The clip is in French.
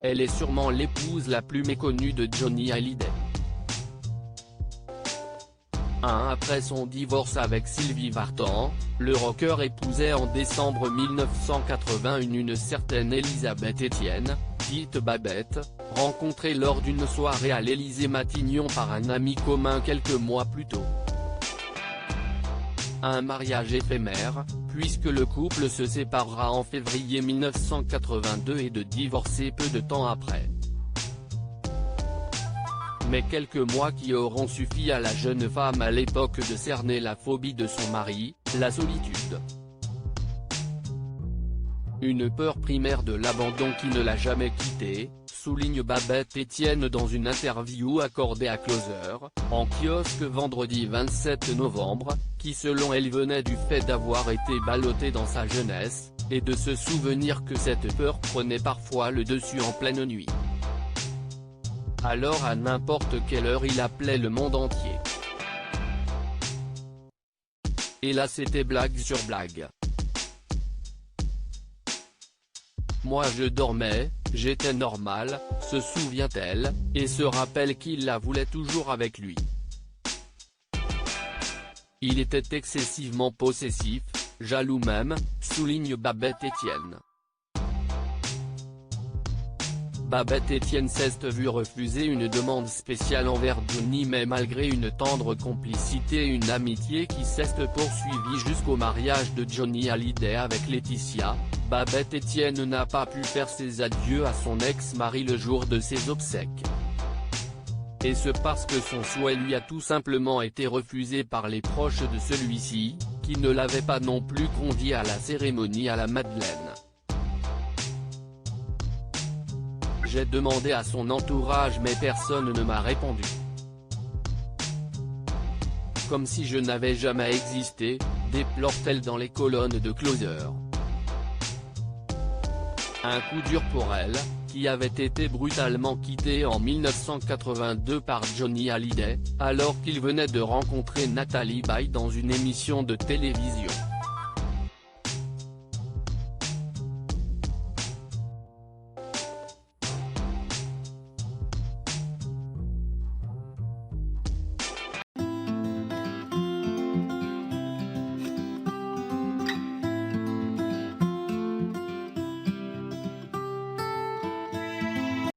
Elle est sûrement l'épouse la plus méconnue de Johnny Hallyday. Après son divorce avec Sylvie Vartan, le rocker épousait en décembre 1981 une certaine Elisabeth Etienne, dite Babette, rencontrée lors d'une soirée à l'Élysée-Matignon par un ami commun quelques mois plus tôt. Un mariage éphémère, puisque le couple se séparera en février 1982 et de divorcer peu de temps après. Mais quelques mois qui auront suffi à la jeune femme à l'époque de cerner la phobie de son mari, la solitude. Une peur primaire de l'abandon qui ne l'a jamais quittée, souligne Babette Etienne dans une interview accordée à Closer, en kiosque vendredi 27 novembre, qui selon elle venait du fait d'avoir été ballottée dans sa jeunesse, et de se souvenir que cette peur prenait parfois le dessus en pleine nuit. Alors à n'importe quelle heure il appelait le monde entier. Et là c'était blague sur blague. Moi je dormais, j'étais normal, se souvient-elle, et se rappelle qu'il la voulait toujours avec lui. Il était excessivement possessif, jaloux même, souligne Babette Etienne. Babette Etienne s'est vue refuser une demande spéciale envers Johnny, mais malgré une tendre complicité et une amitié qui s'est poursuivie jusqu'au mariage de Johnny Hallyday avec Laetitia, Babette Etienne n'a pas pu faire ses adieux à son ex-mari le jour de ses obsèques. Et ce parce que son souhait lui a tout simplement été refusé par les proches de celui-ci, qui ne l'avaient pas non plus convié à la cérémonie à la Madeleine. J'ai demandé à son entourage mais personne ne m'a répondu. Comme si je n'avais jamais existé, déplore-t-elle dans les colonnes de Closer. Un coup dur pour elle, qui avait été brutalement quittée en 1982 par Johnny Hallyday, alors qu'il venait de rencontrer Nathalie Baye dans une émission de télévision.